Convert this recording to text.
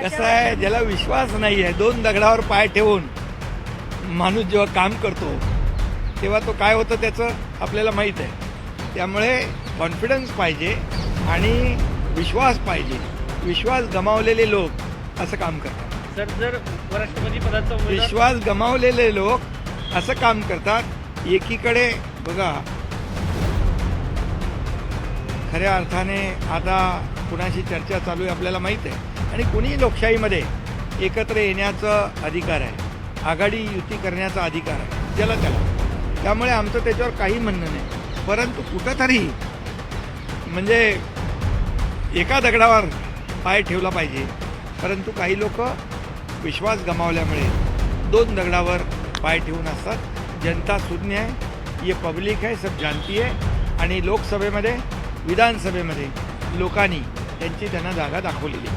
कसं आहे, ज्याला विश्वास नाही आहे, दोन दगडावर पाय ठेवून माणूस जेव्हा काम करतो तेव्हा तो काय होतं त्याचं आपल्याला माहीत आहे. त्यामुळे कॉन्फिडन्स पाहिजे आणि विश्वास पाहिजे. विश्वास गमावलेले लोक असं काम करतात. सर, जर उपराष्ट्रपती पदाचा उमेदवार विश्वास गमावलेले लोक असं काम करतात. एकीकडे बघा, खऱ्या अर्थाने आता कुणाशी चर्चा चालू आहे आपल्याला माहीत आहे, आणि कुणीही लोकशाहीमध्ये एकत्र येण्याचा अधिकार आहे, आघाडी युती करण्याचा अधिकार आहे ज्याला त्याला. त्यामुळे आमचं त्याच्यावर काही म्हणणं नाही. परंतु कुठंतरी म्हणजे एका दगडावर पाय ठेवला पाहिजे. परंतु काही लोक विश्वास गमावल्यामुळे दोन दगडावर पाय ठेवून असतात. जनता शून्य आहे, ये पब्लिक है, सब जानती आहे. आणि लोकसभेमध्ये, विधानसभेमध्ये लोकांनी त्यांची त्यांना जागा दाखवलेली.